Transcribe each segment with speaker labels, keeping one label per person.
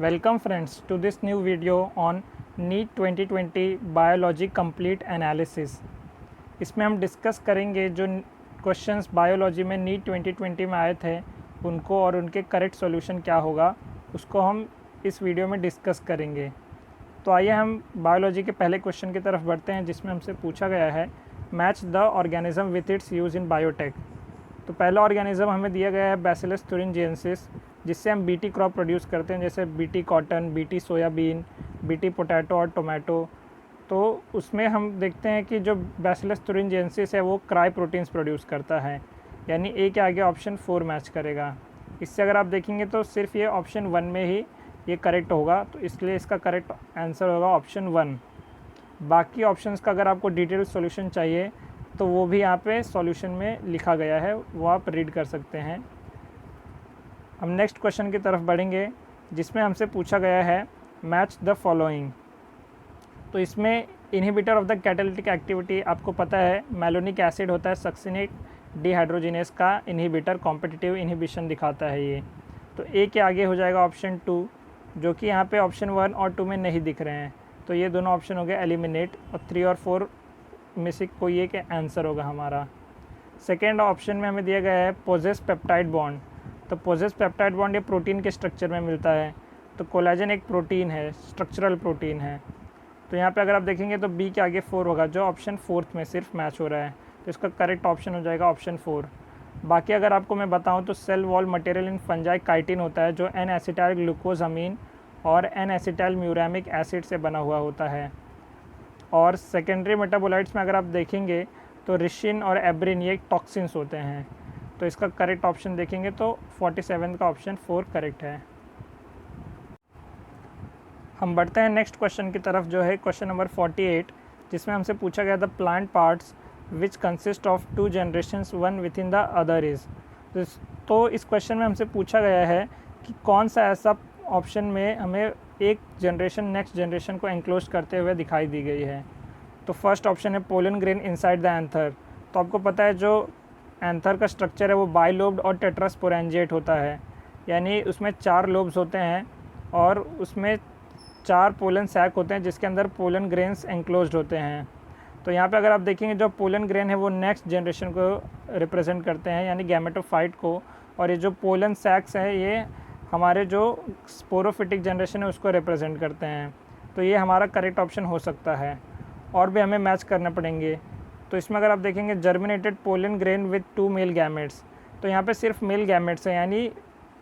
Speaker 1: Welcome friends to this new video on NEET 2020 biology complete analysis. इसमें हम discuss करेंगे जो क्वेश्चंस बायोलॉजी में NEET 2020 में आए थे उनको और उनके करेक्ट सॉल्यूशन क्या होगा उसको हम इस वीडियो में डिस्कस करेंगे। तो आइए हम बायोलॉजी के पहले क्वेश्चन की तरफ बढ़ते हैं जिसमें हमसे पूछा गया है match the organism with its use in biotech. तो पहला ऑर्गेनिज्म हमें दिया गया है बैसिलस thuringiensis, जिससे हम बीटी क्रॉप प्रोड्यूस करते हैं जैसे BT cotton, BT soybean, BT potato और टोमेटो। तो उसमें हम देखते हैं कि जो बैसिलस thuringiensis है वो क्राई प्रोटीन्स प्रोड्यूस करता है, यानी ए के आगे ऑप्शन 4 मैच करेगा। इससे अगर आप देखेंगे तो सिर्फ ये ऑप्शन 1 में ही ये करेक्ट होगा, तो इसलिए इसका करेक्ट आंसर होगा ऑप्शन 1। बाकी ऑप्शंस का अगर आपको डिटेल सॉल्यूशन चाहिए तो वो भी यहाँ पे सॉल्यूशन में लिखा गया है, वो आप रीड कर सकते हैं। हम नेक्स्ट क्वेश्चन की तरफ बढ़ेंगे जिसमें हमसे पूछा गया है मैच द फॉलोइंग। तो इसमें inhibitor of the catalytic activity आपको पता है मेलोनिक एसिड होता है, सक्सिनिक डिहाइड्रोजिनेस का इनहिबिटर, कॉम्पिटिटिव इनहिबिशन दिखाता है ये। तो ए के आगे हो जाएगा ऑप्शन 2, जो कि यहाँ पे ऑप्शन 1 और 2 में नहीं दिख रहे हैं, तो ये दोनों ऑप्शन हो गए एलिमिनेट, और 3 और 4 में से कोई एक आंसर होगा हमारा। सेकेंड ऑप्शन में हमें दिया गया है पोजेस पेप्टाइड बॉन्ड। तो पोजेस पेप्टाइड बॉन्ड ये प्रोटीन के स्ट्रक्चर में मिलता है, तो कोलेजन एक प्रोटीन है, स्ट्रक्चरल प्रोटीन है। तो यहाँ पे अगर आप देखेंगे तो बी के आगे 4 होगा, जो ऑप्शन 4 में सिर्फ मैच हो रहा है, तो इसका करेक्ट ऑप्शन हो जाएगा ऑप्शन 4। बाकी अगर आपको मैं बताऊँ तो cell wall material in fungi chitin होता है, जो एन एसिटाइल ग्लूकोजामीन और एन एसिटाइल म्यूरामिक एसिड से बना हुआ होता है। और सेकेंडरी मेटाबोलाइट्स में अगर आप देखेंगे तो रिशिन और एब्रिन ये टॉक्सिन्स होते हैं, तो इसका करेक्ट ऑप्शन देखेंगे तो 47 का ऑप्शन 4 करेक्ट है। हम बढ़ते हैं नेक्स्ट क्वेश्चन की तरफ, जो है क्वेश्चन नंबर 48, जिसमें हमसे पूछा गया the plant parts which consist of 2 generations one with in the other is. तो इस क्वेश्चन में हमसे पूछा गया है कि कौन सा ऐसा ऑप्शन में हमें एक जनरेशन नेक्स्ट जनरेशन को एनक्लोज करते हुए दिखाई दी गई है। तो फर्स्ट ऑप्शन है pollen grain inside the anther. तो आपको पता है जो एंथर का स्ट्रक्चर है वो बाइलोब्ड और टेट्रास्पोरेंजिएट होता है, यानी उसमें 4 लोब्स होते हैं और उसमें 4 पोलन सैक होते हैं जिसके अंदर पोलन ग्रेन्स एनक्लोज्ड होते हैं। तो यहाँ पे अगर आप देखेंगे जो पोलन ग्रेन है वो नेक्स्ट जनरेशन को रिप्रेजेंट करते हैं, यानी गैमेटोफाइट को, और ये जो पोलन सैक्स है ये हमारे जो स्पोरोफिटिक जनरेशन है उसको रिप्रेजेंट करते हैं। तो ये हमारा करेक्ट ऑप्शन हो सकता है, और भी हमें मैच करने पड़ेंगे। तो इसमें अगर आप देखेंगे germinated pollen grain with 2 male gametes, तो यहाँ पे सिर्फ मेल गैमेट्स है, यानी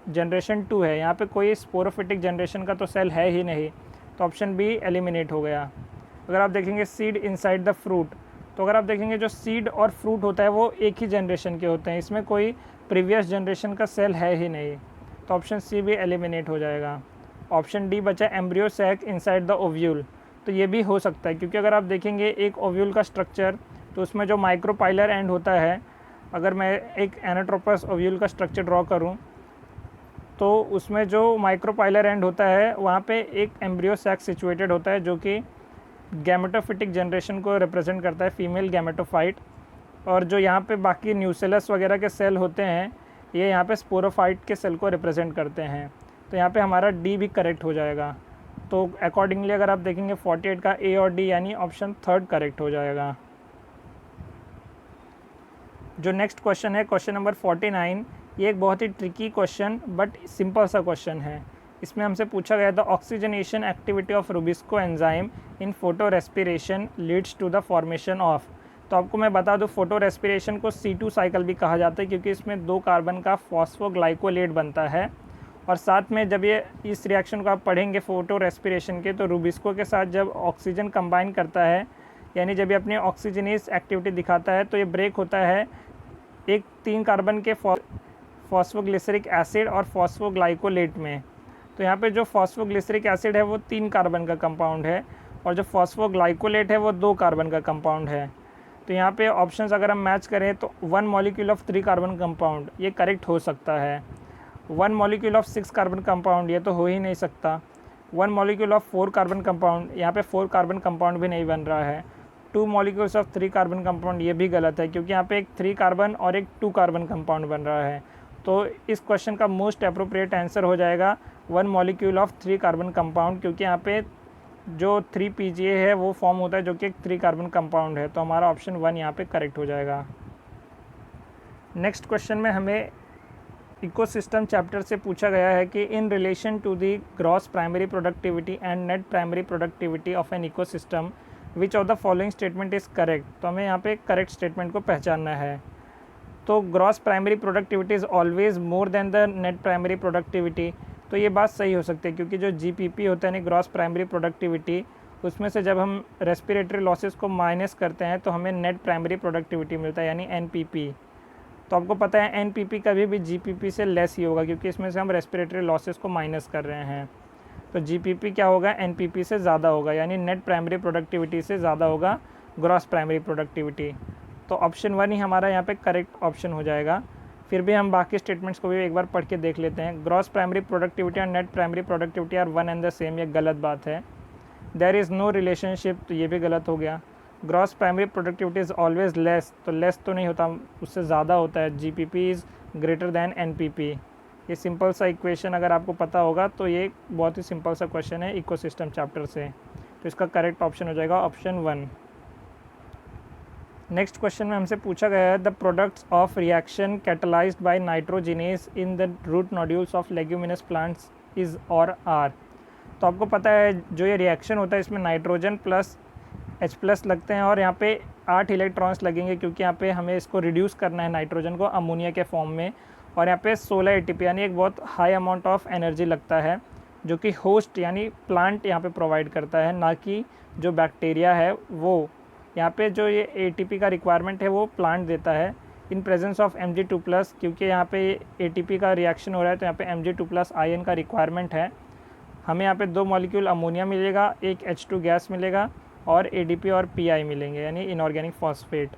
Speaker 1: जनरेशन 2 है, यहाँ पे कोई स्पोरोफिटिक जनरेशन का तो सेल है ही नहीं, तो ऑप्शन बी एलिमिनेट हो गया। अगर आप देखेंगे सीड इनसाइड द फ्रूट, तो अगर आप देखेंगे जो सीड और फ्रूट होता है वो एक ही जनरेशन के होते हैं, इसमें कोई प्रीवियस जनरेशन का सेल है ही नहीं, तो ऑप्शन सी भी एलिमिनेट हो जाएगा। ऑप्शन डी बचा embryo sac inside the ovule, तो ये भी हो सकता है, क्योंकि अगर आप देखेंगे एक ओव्यूल का स्ट्रक्चर तो उसमें जो माइक्रोपाइलर एंड होता है, अगर मैं एक एनाट्रोपस ओव्यूल का स्ट्रक्चर ड्रॉ करूं तो उसमें जो माइक्रोपाइलर एंड होता है वहाँ पे एक एम्ब्रियो सैक सिचुएटेड होता है, जो कि गैमेटोफिटिक जनरेशन को रिप्रेजेंट करता है, फीमेल गैमेटोफाइट। और जो यहाँ पे बाकी न्यूसेलस वगैरह के सेल होते हैं ये यहाँ पे स्पोरोफाइट के सेल को रिप्रेजेंट करते हैं, तो यहाँ पे हमारा डी भी करेक्ट हो जाएगा। तो अकॉर्डिंगली अगर आप देखेंगे 48 का ए और डी यानी ऑप्शन 3 करेक्ट हो जाएगा। जो नेक्स्ट क्वेश्चन है क्वेश्चन नंबर 49, ये एक बहुत ही ट्रिकी क्वेश्चन बट सिंपल सा क्वेश्चन है। इसमें हमसे पूछा गया था oxygenation activity of rubisco enzyme in photo respiration leads to the formation of. तो आपको मैं बता दूं फोटो रेस्पिरेशन को C2 साइकिल भी कहा जाता है, क्योंकि इसमें 2 कार्बन का फॉस्फोग्लाइकोलेट बनता है। और साथ में जब ये इस रिएक्शन को आप पढ़ेंगे फोटो रेस्पिरेशन के, तो रुबिस्को के साथ जब ऑक्सीजन कंबाइन करता है, यानी जब ये अपनी ऑक्सीजनेस एक्टिविटी दिखाता है, तो ये ब्रेक होता है एक 3 कार्बन के फॉस्फोग्लिसरिक एसिड और फॉस्फोग्लाइकोलेट में। तो यहाँ पे जो फॉस्फोग्लिसरिक एसिड है वो 3 कार्बन का कंपाउंड है, और जो फॉस्फोग्लाइकोलेट है वो 2 कार्बन का कंपाउंड है। तो यहाँ पे ऑप्शंस अगर हम मैच करें तो 1 मॉलिक्यूल ऑफ 3 कार्बन कंपाउंड ये करेक्ट हो सकता है। 1 मॉलिक्यूल ऑफ 6 कार्बन कंपाउंड ये तो हो ही नहीं सकता। 1 मॉलिक्यूल ऑफ 4 कार्बन कंपाउंड, यहाँ पे 4 कार्बन कंपाउंड भी नहीं बन रहा है। 2 मॉलिक्यूल्स ऑफ 3 कार्बन कंपाउंड ये भी गलत है, क्योंकि यहाँ पे एक 3 कार्बन और एक 2 कार्बन कंपाउंड बन रहा है। तो इस क्वेश्चन का मोस्ट अप्रोप्रिएट आंसर हो जाएगा 1 मॉलिक्यूल ऑफ 3 कार्बन कंपाउंड, क्योंकि यहाँ पे जो 3 PGA है वो फॉर्म होता है जो कि एक 3 कार्बन कंपाउंड है, तो हमारा ऑप्शन 1 यहाँ पे करेक्ट हो जाएगा। नेक्स्ट क्वेश्चन में हमें इकोसिस्टम चैप्टर से पूछा गया है कि in relation to the gross primary productivity and net primary productivity of an ecosystem which of the following statement is correct. तो हमें यहाँ पे करेक्ट स्टेटमेंट को पहचानना है। तो gross primary productivity is always more than the net primary productivity, तो ये बात सही हो सकती है, क्योंकि जो GPP होता है यानी ग्रॉस प्राइमरी प्रोडक्टिविटी, उसमें से जब हम रेस्पिरेटरी लॉसेस को माइनस करते हैं तो हमें नेट प्राइमरी प्रोडक्टिविटी मिलता है यानी NPP। तो आपको पता है NPP कभी भी GPP से लेस ही होगा, क्योंकि इसमें से हम रेस्पिरेटरी लॉसेस को माइनस कर रहे हैं। तो GPP क्या होगा, NPP से ज़्यादा होगा, यानी नेट प्राइमरी प्रोडक्टिविटी से ज़्यादा होगा ग्रॉस प्राइमरी प्रोडक्टिविटी। तो ऑप्शन 1 ही हमारा यहाँ पे करेक्ट ऑप्शन हो जाएगा। फिर भी हम बाकी स्टेटमेंट्स को भी एक बार पढ़ के देख लेते हैं। ग्रॉस प्राइमरी प्रोडक्टिविटी और net primary productivity are one and the same, ये गलत बात है। देयर इज़ नो रिलेशनशिप, तो ये भी गलत हो गया। Gross primary productivity is always less, तो लेस तो नहीं होता, उससे ज़्यादा होता है। GPP is greater than NPP। ये सिंपल सा इक्वेशन अगर आपको पता होगा तो ये बहुत ही सिंपल सा क्वेश्चन है इकोसिस्टम चैप्टर से, तो इसका करेक्ट ऑप्शन हो जाएगा ऑप्शन 1। नेक्स्ट क्वेश्चन में हमसे पूछा गया है the products of reaction catalysed by nitrogenase in the root nodules of leguminous plants is और आर। तो आपको पता है जो ये रिएक्शन होता है इसमें नाइट्रोजन प्लस H+ लगते हैं और यहाँ पे 8 इलेक्ट्रॉन्स लगेंगे, क्योंकि यहाँ पे हमें इसको रिड्यूस करना है नाइट्रोजन को अमोनिया के फॉर्म में। और यहाँ पे 16 ATP यानी एक बहुत हाई अमाउंट ऑफ एनर्जी लगता है, जो कि होस्ट यानी प्लांट यहाँ पे प्रोवाइड करता है, ना कि जो बैक्टीरिया है वो। यहाँ पे जो ये ATP का रिक्वायरमेंट है वो प्लांट देता है इन प्रेजेंस ऑफ Mg2+, क्योंकि यहाँ पे ATP का रिएक्शन हो रहा है तो यहाँ पे Mg2+ आयन का रिक्वायरमेंट है। हमें यहाँ पे 2 मॉलिक्यूल अमोनिया मिलेगा, एक H2 गैस मिलेगा और ADP और PI मिलेंगे यानी इनऑर्गेनिक फॉस्फेट।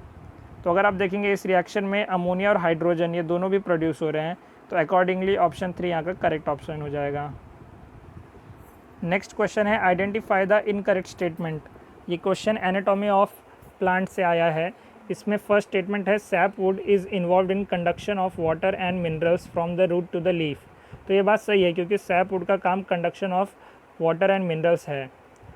Speaker 1: तो अगर आप देखेंगे इस रिएक्शन में अमोनिया और हाइड्रोजन ये दोनों भी प्रोड्यूस हो रहे हैं, तो अकॉर्डिंगली ऑप्शन 3 यहाँ का करेक्ट ऑप्शन हो जाएगा। नेक्स्ट क्वेश्चन है आइडेंटिफाई द इनकरेक्ट स्टेटमेंट। ये क्वेश्चन एनाटॉमी ऑफ प्लांट से आया है। इसमें फर्स्ट स्टेटमेंट है SAP would is involve in conduction of water and minerals from the root to the leaf. तो ये बात सही है, क्योंकि सैप वुड का काम conduction of water and minerals है।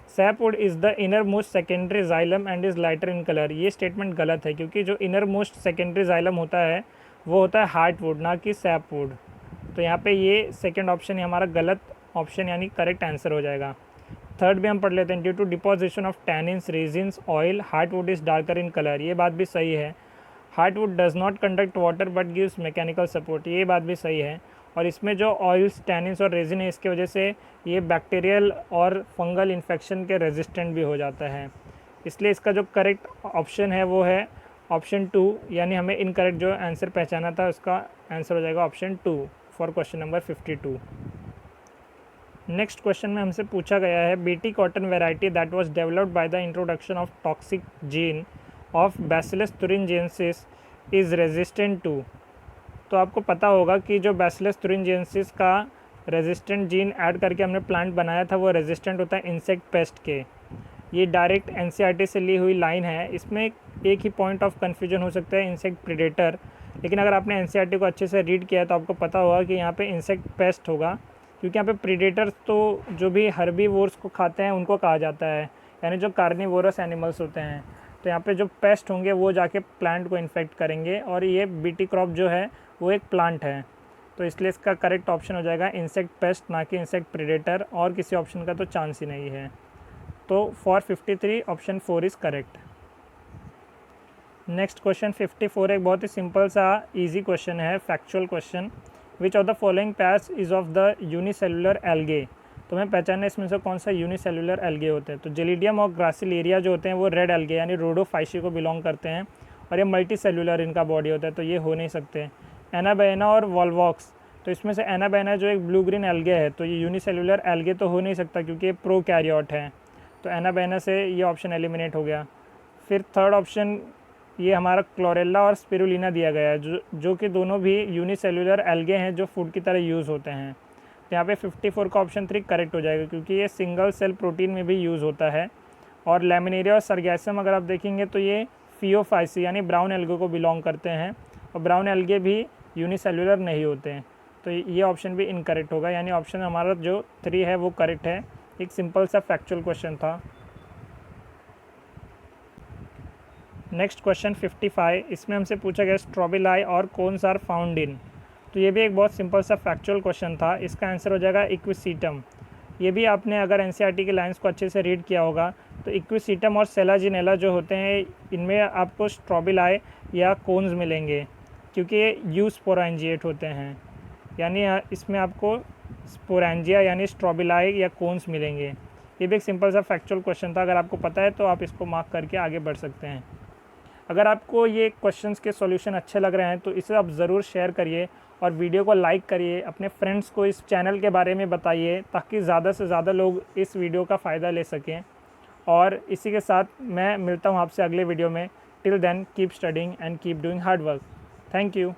Speaker 1: SAP would is the innermost secondary xylem and is lighter in colour. ये स्टेटमेंट गलत है, क्योंकि जो इनर मोस्ट सेकेंडरी जाइलम होता है वो होता है हार्ट वुड, ना कि सैप वुड। तो यहाँ पे ये सेकेंड ऑप्शन ही हमारा गलत ऑप्शन यानी करेक्ट आंसर हो जाएगा। थर्ड भी हम पढ़ लेते हैं। Due to deposition of tannins, resins, oil, heartwood is darker in colour. ये बात भी सही है। Heartwood does not conduct water but gives mechanical support. ये बात भी सही है। और इसमें जो ऑयल्स, टैनिन्स और रेजिन है इसकी वजह से ये बैक्टीरियल और फंगल इन्फेक्शन के रेजिस्टेंट भी हो जाता है। इसलिए इसका जो करेक्ट ऑप्शन है वो है ऑप्शन 2, यानी हमें इनकरेक्ट जो आंसर पहचाना था उसका आंसर हो जाएगा option 2 for question number 52। Next question में हमसे पूछा गया है BT cotton variety that was developed by the introduction of toxic gene of bacillus thuringiensis is resistant to. तो आपको पता होगा कि जो बैसिलस thuringiensis का रेजिस्टेंट जीन ऐड करके हमने प्लांट बनाया था वो रेजिस्टेंट होता है इंसेक्ट पेस्ट के। ये डायरेक्ट NCERT से ली हुई लाइन है। इसमें एक ही पॉइंट ऑफ कन्फ्यूजन हो सकता है इंसेक्ट प्रीडेटर, लेकिन अगर आपने NCERT को अच्छे से रीड किया है तो आपको पता होगा कि यहाँ पे इंसेक्ट पेस्ट होगा, क्योंकि यहाँ पे प्रीडेटर्स तो जो भी हर्बीवोर्स को खाते हैं उनको कहा जाता है, यानी जो कार्निवोरस एनिमल्स होते हैं। तो यहाँ पे जो पेस्ट होंगे वो जाके प्लांट को इन्फेक्ट करेंगे, और ये BT क्रॉप जो है वो एक प्लांट है। तो इसलिए इसका करेक्ट ऑप्शन हो जाएगा इंसेक्ट पेस्ट, ना कि इंसेक्ट प्रीडेटर, और किसी ऑप्शन का तो चांस ही नहीं है। तो for 53 option 4 is correct. Next question 54 एक बहुत ही सिंपल सा इजी क्वेश्चन है, factual question. Which of the following pairs is of the unicellular algae. तो हमें पहचानना है इसमें से कौन सा यूनिसेलुलर एल्गे होते हैं। तो जेलिडियम और ग्रासिलेरिया जो होते हैं वो रेड एल्गे यानी रोडोफाइसी को बिलोंग करते हैं, और ये मल्टी सेलुलर इनका बॉडी होता है, तो ये हो नहीं सकते। एनाबेना और वॉल्वॉक्स, तो इसमें से एनाबेना जो एक ब्लू ग्रीन एल्गे है, तो ये यूनिसेलुलर एल्गे तो हो नहीं सकता क्योंकि ये प्रोकैरियोट है, तो एनाबेना से ये ऑप्शन एलिमिनेट हो गया। फिर थर्ड ऑप्शन ये हमारा क्लोरेला और स्पिरुलिना दिया गया है, जो कि दोनों भी यूनिसेलुलर एल्गे हैं जो फूड की तरह यूज़ होते हैं। तो यहाँ पे 54 का ऑप्शन 3 करेक्ट हो जाएगा, क्योंकि ये सिंगल सेल प्रोटीन में भी यूज़ होता है। और लैमिनेरिया और सरगैसम अगर आप देखेंगे तो ये फियोफाइसी यानी ब्राउन एल्गे को बिलोंग करते हैं, और ब्राउन एल्गे भी यूनिसेलुलर नहीं होते हैं। तो ये ऑप्शन भी इनकरेक्ट होगा, यानी ऑप्शन हमारा जो 3 है वो करेक्ट है। एक सिंपल सा फैक्चुअल क्वेश्चन था। नेक्स्ट क्वेश्चन 55, इसमें हमसे पूछा गया स्ट्रोबिलाई और कोन्स आर फाउंड इन। तो ये भी एक बहुत सिंपल सा फैक्चुअल क्वेश्चन था। इसका आंसर हो जाएगा इक्विसीटम। ये भी आपने अगर एनसीईआरटी के लाइंस को अच्छे से रीड किया होगा तो इक्विसीटम और सेलाजिनेला जो होते हैं इनमें आपको स्ट्रोबिलाई या कोन्स मिलेंगे, क्योंकि ये यूस्पोरेंजिएट होते हैं, यानी इसमें आपको स्पोरेंजिया यानी स्ट्रोबिलाई या कोन्स मिलेंगे। ये भी एक सिंपल सा फैक्चुअल क्वेश्चन था। अगर आपको पता है तो आप इसको मार्क करके आगे बढ़ सकते हैं। अगर आपको ये क्वेश्चंस के सॉल्यूशन अच्छे लग रहे हैं तो इसे आप ज़रूर शेयर करिए और वीडियो को लाइक करिए। अपने फ्रेंड्स को इस चैनल के बारे में बताइए ताकि ज़्यादा से ज़्यादा लोग इस वीडियो का फ़ायदा ले सकें। और इसी के साथ मैं मिलता हूँ आपसे अगले वीडियो में। Till then keep studying and keep doing hard work. Thank you.